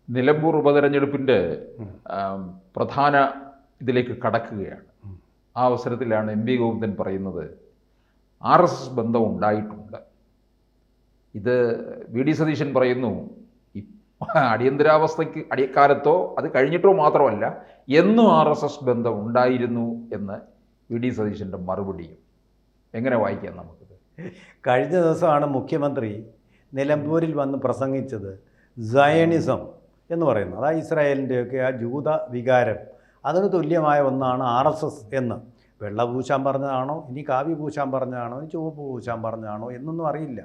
നിലമ്പൂർ ഉപതെരഞ്ഞെടുപ്പിൻ്റെ പ്രധാന ഇതിലേക്ക് കടക്കുകയാണ്. ആ അവസരത്തിലാണ് എം വി ഗോവിന്ദൻ പറയുന്നത് RSS ബന്ധം ഉണ്ടായിട്ടുണ്ട്. ഇത് വി ഡി സതീശൻ പറയുന്നു അടിയന്തരാവസ്ഥയ്ക്ക് അടിയക്കാലത്തോ അത് കഴിഞ്ഞിട്ടോ മാത്രമല്ല എന്നും RSS ബന്ധം ഉണ്ടായിരുന്നു എന്ന് വി ഡി സതീശൻ്റെ മറുപടിയും. എങ്ങനെ വായിക്കാം നമുക്കിത്? കഴിഞ്ഞ ദിവസമാണ് മുഖ്യമന്ത്രി നിലമ്പൂരിൽ വന്ന് പ്രസംഗിച്ചത് സയണിസം എന്ന് പറയുന്നത്, അതായത് ഇസ്രായേലിൻ്റെയൊക്കെ ആ ജൂത വികാരം, അതിന് തുല്യമായ ഒന്നാണ് RSS എന്ന്. വെള്ള പൂശാൻ പറഞ്ഞതാണോ, ഇനി കാവ്യ പൂശാൻ പറഞ്ഞതാണോ, ഇനി ചുവപ്പ് പൂശാൻ പറഞ്ഞതാണോ എന്നൊന്നും അറിയില്ല.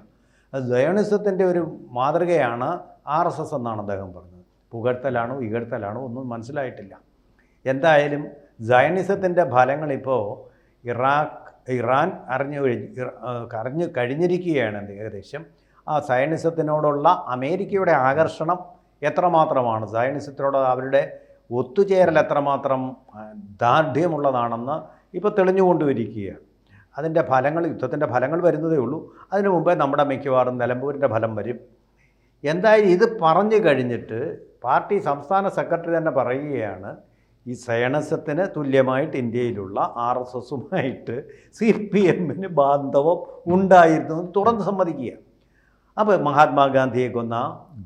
അത് സയണിസത്തിൻ്റെ ഒരു മാതൃകയാണ് RSS എന്നാണ് അദ്ദേഹം പറഞ്ഞത്. പുകഴ്ത്തലാണോ ഇകഴ്ത്തലാണോ ഒന്നും മനസ്സിലായിട്ടില്ല. എന്തായാലും സയണിസത്തിൻ്റെ ഫലങ്ങളിപ്പോൾ ഇറാൻ അറിഞ്ഞു കഴിഞ്ഞിരിക്കുകയാണ് ഏകദേശം. ആ സയണിസത്തിനോടുള്ള അമേരിക്കയുടെ ആകർഷണം എത്രമാത്രമാണ്, സയണിസത്തിനോട് അവരുടെ ഒത്തുചേരൽ എത്രമാത്രം ദാർഢ്യമുള്ളതാണെന്ന് ഇപ്പോൾ തെളിഞ്ഞുകൊണ്ടുവരികയാണ്. അതിൻ്റെ ഫലങ്ങൾ, യുദ്ധത്തിൻ്റെ ഫലങ്ങൾ വരുന്നതേ ഉള്ളൂ. അതിനു മുമ്പേ നമ്മുടെ മിക്കവാറും നിലമ്പൂരിൻ്റെ ഫലം വരും. എന്തായാലും ഇത് പറഞ്ഞു കഴിഞ്ഞിട്ട് പാർട്ടി സംസ്ഥാന സെക്രട്ടറി തന്നെ പറയുകയാണ് ഈ സയണിസത്തിന് തുല്യമായിട്ട് ഇന്ത്യയിലുള്ള RSSുമായിട്ട് CPMന് ബാന്ധവം ഉണ്ടായിരുന്നു എന്ന് തുറന്ന് സമ്മതിക്കുക. അപ്പോൾ മഹാത്മാഗാന്ധിയെ കൊന്ന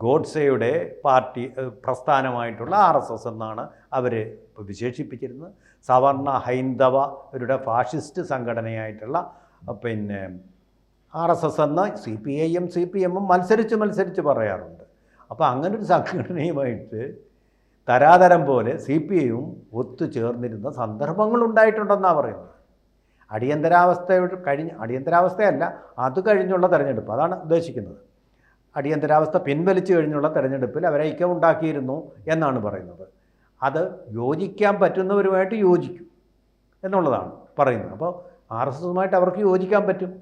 ഗോഡ്സെയുടെ പാർട്ടി പ്രസ്ഥാനമായിട്ടുള്ള RSS എന്നാണ് അവർ വിശേഷിപ്പിച്ചിരുന്നത്. സവർണ ഹൈന്ദവരുടെ ഫാഷിസ്റ്റ് സംഘടനയായിട്ടുള്ള RSS എന്ന് CPIM മത്സരിച്ച് പറയാറുണ്ട്. അപ്പോൾ അങ്ങനൊരു സംഘടനയുമായിട്ട് തരാതരം പോലെ CPIയും ഒത്തുചേർന്നിരുന്ന സന്ദർഭങ്ങളുണ്ടായിട്ടുണ്ടെന്നാണ് പറയുന്നത്. അടിയന്തരാവസ്ഥയല്ല, അത് കഴിഞ്ഞുള്ള തെരഞ്ഞെടുപ്പ്, അതാണ് ഉദ്ദേശിക്കുന്നത്. അടിയന്തരാവസ്ഥ പിൻവലിച്ചു കഴിഞ്ഞുള്ള തെരഞ്ഞെടുപ്പിൽ അവരെ ഐക്യമുണ്ടാക്കിയിരുന്നു എന്നാണ് പറയുന്നത്. അത് യോജിക്കാൻ പറ്റുന്നവരുമായിട്ട് യോജിക്കും എന്നുള്ളതാണ് പറയുന്നത്. അപ്പോൾ RSSുമായിട്ട് അവർക്ക് യോജിക്കാൻ പറ്റും.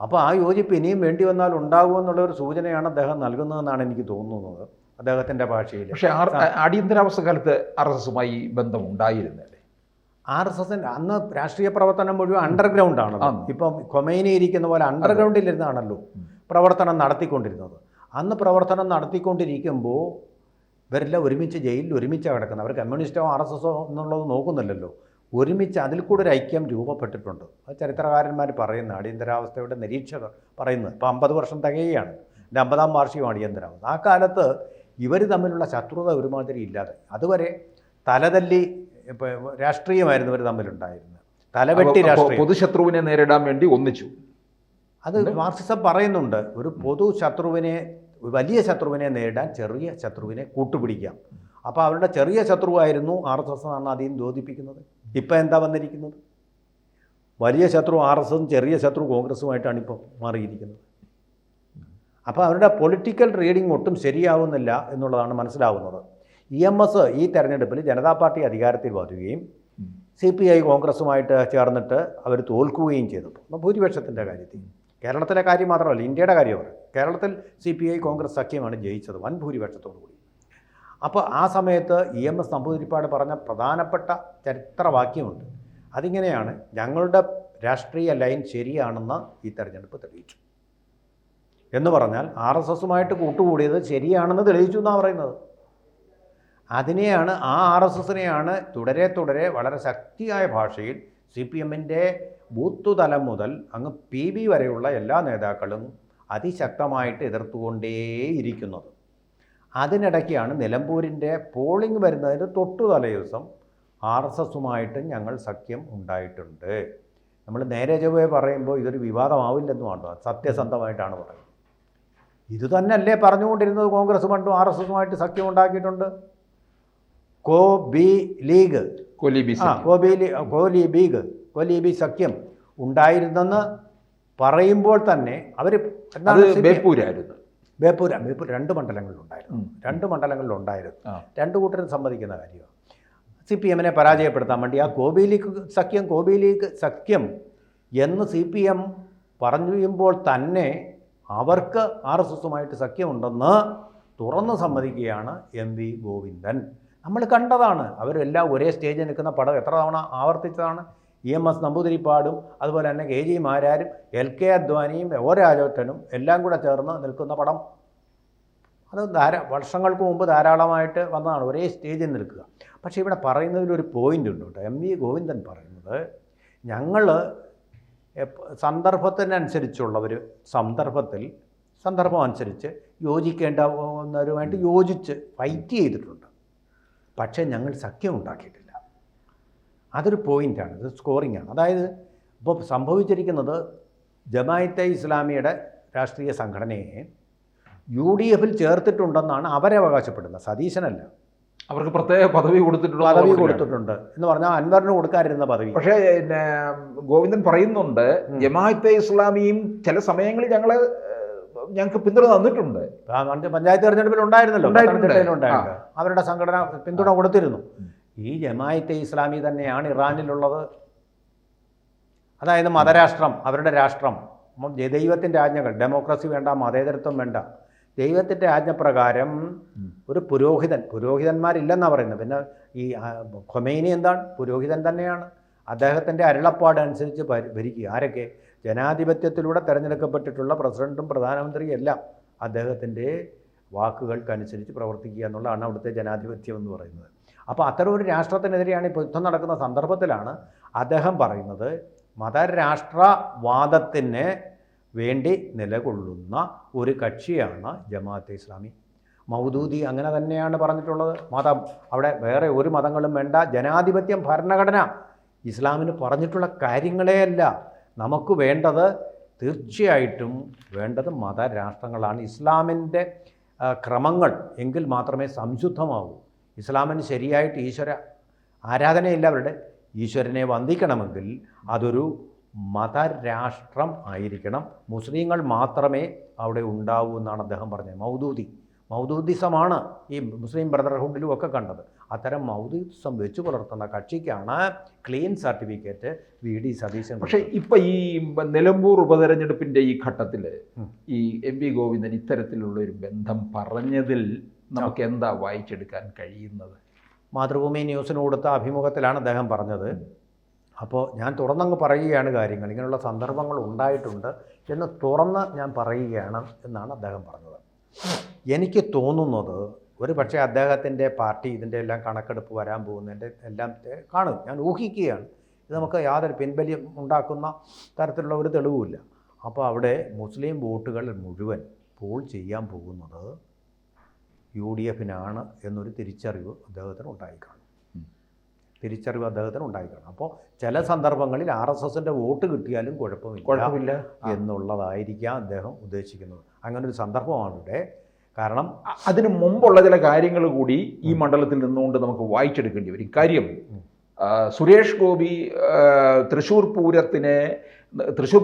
അപ്പോൾ ആ യോജിപ്പ് ഇനിയും വേണ്ടി വന്നാൽ ഉണ്ടാകുമെന്നുള്ള ഒരു സൂചനയാണ് അദ്ദേഹം നൽകുന്നതെന്നാണ് എനിക്ക് തോന്നുന്നത് അദ്ദേഹത്തിൻ്റെ ഭാഷയിൽ. പക്ഷേ അടിയന്തരാവസ്ഥ കാലത്ത് RSSുമായി ബന്ധം ഉണ്ടായിരുന്നല്ലേ? RSSൻ്റെ അന്ന് രാഷ്ട്രീയ പ്രവർത്തനം മുഴുവൻ അണ്ടർഗ്രൗണ്ടാണല്ലോ. ഇപ്പം ഖൊമൈനി ഇരിക്കുന്ന പോലെ അണ്ടർഗ്രൗണ്ടിലിരുന്നാണല്ലോ പ്രവർത്തനം നടത്തിക്കൊണ്ടിരുന്നത്. അന്ന് പ്രവർത്തനം നടത്തിക്കൊണ്ടിരിക്കുമ്പോൾ ഇവരെല്ലാം ഒരുമിച്ച് ജയിലിൽ ഒരുമിച്ചാണ് കിടക്കുന്നത്. അവർ കമ്മ്യൂണിസ്റ്റോ RSSോ എന്നുള്ളത് നോക്കുന്നില്ലല്ലോ. ഒരുമിച്ച് അതിൽ കൂടെ ഒരു ഐക്യം രൂപപ്പെട്ടിട്ടുണ്ട്. അത് ചരിത്രകാരന്മാർ പറയുന്നത്, അടിയന്തരാവസ്ഥയുടെ നിരീക്ഷകർ പറയുന്നത്. ഇപ്പോൾ 50 വർഷം തികയുകയാണ്, എൻ്റെ 50ാം വാർഷികമാണ് അടിയന്തരാവസ്ഥ. ആ കാലത്ത് ഇവർ തമ്മിലുള്ള ശത്രുത ഒരുമാതിരി ഇല്ലാതെ, അതുവരെ തലതല്ലി ഇപ്പോൾ രാഷ്ട്രീയമായിരുന്നു ഇവർ തമ്മിലുണ്ടായിരുന്നത്, തലവെട്ടി രാഷ്ട്രീയം. പൊതുശത്രുവിനെ നേരിടാൻ വേണ്ടി ഒന്നിച്ചു. അത് മാർക്സിസം പറയുന്നുണ്ട്. ഒരു വലിയ ശത്രുവിനെ നേരിടാൻ ചെറിയ ശത്രുവിനെ കൂട്ടുപിടിക്കാം. അപ്പോൾ അവരുടെ ചെറിയ ശത്രുവായിരുന്നു RSS എന്നാണ് ആദ്യം യോജിപ്പിക്കുന്നത്. ഇപ്പം എന്താ വന്നിരിക്കുന്നത്? വലിയ ശത്രു RSSും ചെറിയ ശത്രു കോൺഗ്രസുമായിട്ടാണ് ഇപ്പോൾ മാറിയിരിക്കുന്നത്. അപ്പോൾ അവരുടെ പൊളിറ്റിക്കൽ റീഡിംഗ് ഒട്ടും ശരിയാവുന്നില്ല എന്നുള്ളതാണ് മനസ്സിലാവുന്നത്. EMS ഈ തെരഞ്ഞെടുപ്പിൽ ജനതാ പാർട്ടി അധികാരത്തിൽ വരികയും CPI കോൺഗ്രസുമായിട്ട് ചേർന്നിട്ട് അവർ തോൽക്കുകയും ചെയ്തപ്പോൾ ഭൂരിപക്ഷത്തിൻ്റെ കാര്യത്തിൽ, കേരളത്തിലെ കാര്യം മാത്രമല്ല ഇന്ത്യയുടെ കാര്യമാണ്, കേരളത്തിൽ CPI കോൺഗ്രസ് സഖ്യമാണ് ജയിച്ചത് വൻ ഭൂരിപക്ഷത്തോടു കൂടി. അപ്പോൾ ആ സമയത്ത് EMS നമ്പൂതിരിപ്പാട് പറഞ്ഞ പ്രധാനപ്പെട്ട ചരിത്രവാക്യമുണ്ട്. അതിങ്ങനെയാണ്: ഞങ്ങളുടെ രാഷ്ട്രീയ ലൈൻ ശരിയാണെന്ന് ഈ തെരഞ്ഞെടുപ്പ് തെളിയിച്ചു എന്ന് പറഞ്ഞാൽ RSSുമായിട്ട് കൂട്ടുകൂടിയത് ശരിയാണെന്ന് തെളിയിച്ചു എന്നാണ് പറയുന്നത്. അതിനെയാണ്, ആ RSSനെയാണ് തുടരെ വളരെ ശക്തിയായ ഭാഷയിൽ CPMൻ്റെ ബൂത്ത് തലം മുതൽ അങ്ങ് PB വരെയുള്ള എല്ലാ നേതാക്കളും അതിശക്തമായിട്ട് എതിർത്തുകൊണ്ടേയിരിക്കുന്നത്. അതിനിടയ്ക്കാണ് നിലമ്പൂരിൻ്റെ പോളിംഗ് വരുന്നതിന് തൊട്ടു തലേദിവസം RSSുമായിട്ട് ഞങ്ങൾ സഖ്യം ഉണ്ടായിട്ടുണ്ട്. നമ്മൾ നേരെ ചൊവ്വേ പറയുമ്പോൾ ഇതൊരു വിവാദമാവില്ലെന്നുമാണ്, സത്യസന്ധമായിട്ടാണ് പറയുന്നത്. ഇത് തന്നെയല്ലേ പറഞ്ഞുകൊണ്ടിരുന്നത് കോൺഗ്രസ് പണ്ടും RSSുമായിട്ട് സഖ്യം ഉണ്ടാക്കിയിട്ടുണ്ട്. കോലീബി സഖ്യം ഉണ്ടായിരുന്നെന്ന് പറയുമ്പോൾ തന്നെ അവർ ബേപ്പൂരായിരുന്നു. ബേപ്പൂർ 2 മണ്ഡലങ്ങളിലുണ്ടായിരുന്നു. 2 മണ്ഡലങ്ങളിലുണ്ടായിരുന്നു. 2 കൂട്ടരും സമ്മതിക്കുന്ന കാര്യമാണ്. CPMനെ പരാജയപ്പെടുത്താൻ വേണ്ടി ആ കോബി ലീഗ് സഖ്യം എന്ന് CPM പറയുമ്പോൾ തന്നെ അവർക്ക് RSSുമായിട്ട് സഖ്യമുണ്ടെന്ന് തുറന്ന് സമ്മതിക്കുകയാണ് MV ഗോവിന്ദൻ. നമ്മൾ കണ്ടതാണ്. അവരെല്ലാം ഒരേ സ്റ്റേജിൽ നിൽക്കുന്ന പടം എത്ര തവണ ആവർത്തിച്ചതാണ്. EMS നമ്പൂതിരിപ്പാടും അതുപോലെ തന്നെ KG മാരാരും LK അദ്വാനിയും O രാജോട്ടനും എല്ലാം കൂടെ ചേർന്ന് നിൽക്കുന്ന പടം അത് വർഷങ്ങൾക്ക് മുമ്പ് ധാരാളമായിട്ട് വന്നതാണ്, ഒരേ സ്റ്റേജിൽ നിൽക്കുക. പക്ഷേ ഇവിടെ പറയുന്നതിലൊരു പോയിൻ്റ് ഉണ്ട് കേട്ടോ. എം വി ഗോവിന്ദൻ പറയുന്നത്, ഞങ്ങൾ സന്ദർഭത്തിനനുസരിച്ചുള്ള ഒരു സന്ദർഭം അനുസരിച്ച് യോജിക്കേണ്ടവരുമായിട്ട് യോജിച്ച് ഫൈറ്റ് ചെയ്തിട്ടുണ്ട്, പക്ഷേ ഞങ്ങൾ സഖ്യം ഉണ്ടാക്കിയിട്ടില്ല. അതൊരു പോയിൻ്റാണ്, ഇത് സ്കോറിങ്ങാണ്. അതായത് ഇപ്പോൾ സംഭവിച്ചിരിക്കുന്നത്, ജമാഅത്തെ ഇസ്ലാമിയുടെ രാഷ്ട്രീയ സംഘടനയെ UDF ചേർത്തിട്ടുണ്ടെന്നാണ് അവരെ അവകാശപ്പെടുന്നത്, സതീശനല്ല. അവർക്ക് പ്രത്യേക പദവി കൊടുത്തിട്ടുണ്ട് എന്ന് പറഞ്ഞാൽ അൻവറിന് കൊടുക്കാതിരുന്ന പദവി. പക്ഷേ ഗോവിന്ദൻ പറയുന്നുണ്ട്, ജമാഅത്തെ ഇസ്ലാമിയും ചില സമയങ്ങളിൽ ഞങ്ങൾക്ക് പിന്തുണ തന്നിട്ടുണ്ട്. പഞ്ചായത്ത് തെരഞ്ഞെടുപ്പിൽ ഉണ്ടായിരുന്നല്ലോ, അവരുടെ സംഘടന പിന്തുണ കൊടുത്തിരുന്നു. ഈ ജമാഅത്തെ ഇസ്ലാമി തന്നെയാണ് ഇറാനിലുള്ളത്. അതായത് മതരാഷ്ട്രം, അവരുടെ രാഷ്ട്രം, ദൈവത്തിൻ്റെ ആജ്ഞകൾ, ഡെമോക്രസി വേണ്ട, മതേതരത്വം വേണ്ട, ദൈവത്തിൻ്റെ ആജ്ഞപ്രകാരം ഒരു പുരോഹിതന്മാരില്ലെന്നാണ് പറയുന്നത്. പിന്നെ ഈ ഖൊമൈനി എന്താണ്? പുരോഹിതൻ തന്നെയാണ്. അദ്ദേഹത്തിൻ്റെ അരുളപ്പാട് അനുസരിച്ച് ഭരിക്കുക. ആരൊക്കെ? ജനാധിപത്യത്തിലൂടെ തിരഞ്ഞെടുക്കപ്പെട്ടിട്ടുള്ള പ്രസിഡന്റും പ്രധാനമന്ത്രിയും എല്ലാം അദ്ദേഹത്തിൻ്റെ വാക്കുകൾക്കനുസരിച്ച് പ്രവർത്തിക്കുക എന്നുള്ളതാണ് അവിടുത്തെ ജനാധിപത്യം എന്ന് പറയുന്നത്. അപ്പോൾ അത്തരം ഒരു രാഷ്ട്രത്തിനെതിരെയാണ് ഇപ്പോൾ യുദ്ധം നടക്കുന്ന സന്ദർഭത്തിലാണ് അദ്ദേഹം പറയുന്നത്, മതരാഷ്ട്രവാദത്തിന് വേണ്ടി നിലകൊള്ളുന്ന ഒരു കക്ഷിയാണ് ജമാഅത്തെ ഇസ്ലാമി. മൗദൂദി അങ്ങനെ തന്നെയാണ് പറഞ്ഞിട്ടുള്ളത്. മതം അവിടെ വേറെ ഒരു മതങ്ങളും വേണ്ട, ജനാധിപത്യം, ഭരണഘടന, ഇസ്ലാമിന് പറഞ്ഞിട്ടുള്ള കാര്യങ്ങളെയല്ല നമുക്ക് വേണ്ടത്. തീർച്ചയായിട്ടും വേണ്ടത് മതരാഷ്ട്രങ്ങളാണ്. ഇസ്ലാമിൻ്റെ ക്രമങ്ങൾ എങ്കിൽ മാത്രമേ സംശുദ്ധമാവൂ. ഇസ്ലാമിന് ശരിയായിട്ട് ഈശ്വര ആരാധനയില്ല. അവരുടെ ഈശ്വരനെ വന്ദിക്കണമെങ്കിൽ അതൊരു മതരാഷ്ട്രം ആയിരിക്കണം. മുസ്ലിങ്ങൾ മാത്രമേ അവിടെ ഉണ്ടാവൂ എന്നാണ് അദ്ദേഹം പറഞ്ഞത്. മൗദൂദിസമാണ് ഈ മുസ്ലിം ബ്രദർഹുഡിലും ഒക്കെ കണ്ടത്. അത്തരം മൗദൂദിസം വെച്ച് പുലർത്തുന്ന കക്ഷിക്കാണ് ക്ലീൻ സർട്ടിഫിക്കറ്റ് VD സതീശൻ. പക്ഷേ ഇപ്പം ഈ നിലമ്പൂർ ഉപതെരഞ്ഞെടുപ്പിൻ്റെ ഈ ഘട്ടത്തിൽ ഈ MV ഗോവിന്ദൻ ഇത്തരത്തിലുള്ള ഒരു ബന്ധം പറഞ്ഞതിൽ നമുക്ക് എന്താ വായിച്ചെടുക്കാൻ കഴിയുന്നത്? മാതൃഭൂമി ന്യൂസിന് കൊടുത്ത അഭിമുഖത്തിലാണ് അദ്ദേഹം പറഞ്ഞത്. അപ്പോൾ ഞാൻ തുറന്നങ്ങ് പറയുകയാണ് കാര്യങ്ങൾ, ഇങ്ങനെയുള്ള സന്ദർഭങ്ങൾ ഉണ്ടായിട്ടുണ്ട് എന്ന് തുറന്ന് ഞാൻ പറയുകയാണ് എന്നാണ് അദ്ദേഹം പറഞ്ഞത്. എനിക്ക് തോന്നുന്നത് ഒരു പക്ഷേ അദ്ദേഹത്തിൻ്റെ പാർട്ടി ഇതിൻ്റെ എല്ലാം കണക്കെടുപ്പ് വരാൻ പോകുന്നതിൻ്റെ എല്ലാം കാണും, ഞാൻ ഊഹിക്കുകയാണ്. ഇത് നമുക്ക് യാതൊരു പിൻബലം ഉണ്ടാക്കുന്ന തരത്തിലുള്ള ഒരു തെളിവുമില്ല. അപ്പോൾ അവിടെ മുസ്ലിം വോട്ടുകൾ മുഴുവൻ പോൾ ചെയ്യാൻ പോകുന്നത് UDFനാണ് എന്നൊരു തിരിച്ചറിവ് അദ്ദേഹത്തിന് ഉണ്ടായിക്കാണും. അപ്പോൾ ചില സന്ദർഭങ്ങളിൽ RSSൻ്റെ വോട്ട് കിട്ടിയാലും കുഴപ്പമില്ല എന്നുള്ളതായിരിക്കാം അദ്ദേഹം ഉദ്ദേശിക്കുന്നത്. അങ്ങനൊരു സന്ദർഭമാണ് ഇവിടെ. കാരണം അതിന് മുമ്പുള്ള ചില കാര്യങ്ങൾ കൂടി ഈ മണ്ഡലത്തിൽ നിന്നുകൊണ്ട് നമുക്ക് വായിച്ചെടുക്കേണ്ടി വരും. കാര്യം, സുരേഷ് ഗോപി തൃശ്ശൂർ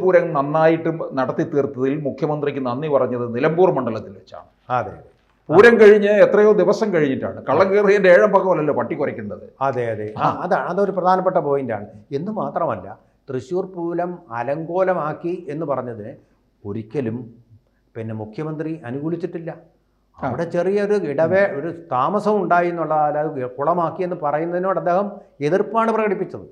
പൂരം നന്നായിട്ട് നടത്തി തീർത്തതിൽ മുഖ്യമന്ത്രിക്ക് നന്ദി പറഞ്ഞത് നിലമ്പൂർ മണ്ഡലത്തിൽ വെച്ചാണ്. അതെ, പൂരം കഴിഞ്ഞ് എത്രയോ ദിവസം കഴിഞ്ഞിട്ടാണ്. കള്ളം കയറിയതിൻ്റെ 7 പകമല്ലല്ലോ പട്ടി കുറയ്ക്കേണ്ടത്. അതെ, അതൊരു പ്രധാനപ്പെട്ട പോയിന്റാണ്. എന്ന് മാത്രമല്ല, തൃശ്ശൂർ പൂരം അലങ്കോലമാക്കി എന്ന് പറഞ്ഞതിന് ഒരിക്കലും മുഖ്യമന്ത്രി അനുകൂലിച്ചിട്ടില്ല. അവിടെ ചെറിയൊരു ഒരു താമസം ഉണ്ടായി എന്നുള്ള, അതായത് കുളമാക്കി എന്ന് പറയുന്നതിനോട് അദ്ദേഹം എതിർപ്പാണ് പ്രകടിപ്പിച്ചത്.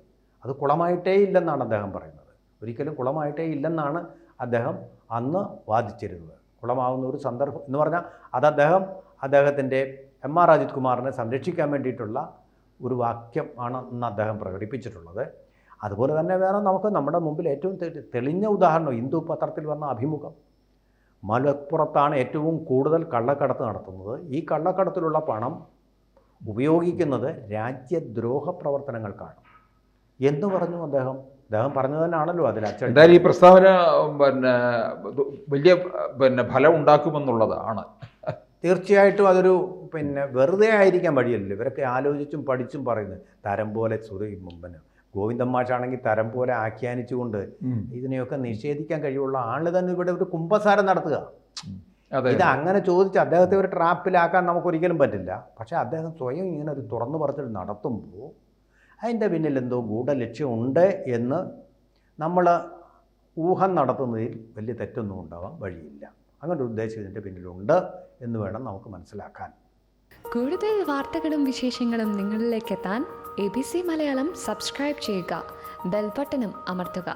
അത് കുളമായിട്ടേ ഇല്ലെന്നാണ് അദ്ദേഹം പറയുന്നത്. ഒരിക്കലും കുളമായിട്ടേ ഇല്ലെന്നാണ് അദ്ദേഹം അന്ന് വാദിച്ചിരുന്നത്. കുളമാവുന്ന ഒരു സന്ദർഭം എന്ന് പറഞ്ഞാൽ അത് അദ്ദേഹത്തിൻ്റെ MR അജിത് കുമാറിനെ സംരക്ഷിക്കാൻ വേണ്ടിയിട്ടുള്ള ഒരു വാക്യം ആണ് എന്ന് അദ്ദേഹം പ്രകടിപ്പിച്ചിട്ടുള്ളത്. അതുപോലെ തന്നെ വേറെ നമ്മുടെ മുമ്പിൽ ഏറ്റവും തെളിഞ്ഞ ഉദാഹരണം ഹിന്ദു പത്രത്തിൽ വന്ന അഭിമുഖം. മലപ്പുറത്താണ് ഏറ്റവും കൂടുതൽ കള്ളക്കടത്ത് നടത്തുന്നത്. ഈ കള്ളക്കടത്തിലുള്ള പണം ഉപയോഗിക്കുന്നത് രാജ്യദ്രോഹ പ്രവർത്തനങ്ങൾക്കാണ് എന്ന് പറഞ്ഞു അദ്ദേഹം പറഞ്ഞു തന്നെയാണല്ലോ അതിൽ അച്ചടി. എന്തായാലും ഈ പ്രസ്താവന വലിയ ഫലം ഉണ്ടാക്കുമെന്നുള്ളതാണ്. തീർച്ചയായിട്ടും അതൊരു വെറുതെ ആയിരിക്കാൻ വഴിയല്ലോ. ഇവരൊക്കെ ആലോചിച്ചും പഠിച്ചും പറയുന്നത് തരം പോലെ ഗോവിന്ദൻ മാഷാണെങ്കിൽ തരം പോലെ ആഖ്യാനിച്ചുകൊണ്ട് ഇതിനെയൊക്കെ നിഷേധിക്കാൻ കഴിവുള്ള ആള് തന്നെ ഇവിടെ ഒരു കുമ്പസാരം നടത്തുക. ഇത് അങ്ങനെ ചോദിച്ച് അദ്ദേഹത്തെ ഒരു ട്രാപ്പിലാക്കാൻ നമുക്കൊരിക്കലും പറ്റില്ല. പക്ഷേ അദ്ദേഹം സ്വയം ഇങ്ങനെ ഒരു തുറന്നു പറച്ചിൽ നടത്തുമ്പോൾ അതിൻ്റെ പിന്നിൽ എന്തോ ഗൂഢലക്ഷ്യമുണ്ട് എന്ന് നമ്മൾ ഊഹം നടത്തുന്നതിൽ വലിയ തെറ്റൊന്നും ഉണ്ടാവാൻ വഴിയില്ല. അങ്ങനെ ഒരു ഉദ്ദേശം ഇതിൻ്റെ പിന്നിലുണ്ട് എന്ന് വേണം നമുക്ക് മനസ്സിലാക്കാൻ. കൂടുതൽ വാർത്തകളും വിശേഷങ്ങളും നിങ്ങളിലേക്ക് എത്താൻ ABC മലയാളം സബ്സ്ക്രൈബ് ചെയ്യുക, ബെൽ ബട്ടണും അമർത്തുക.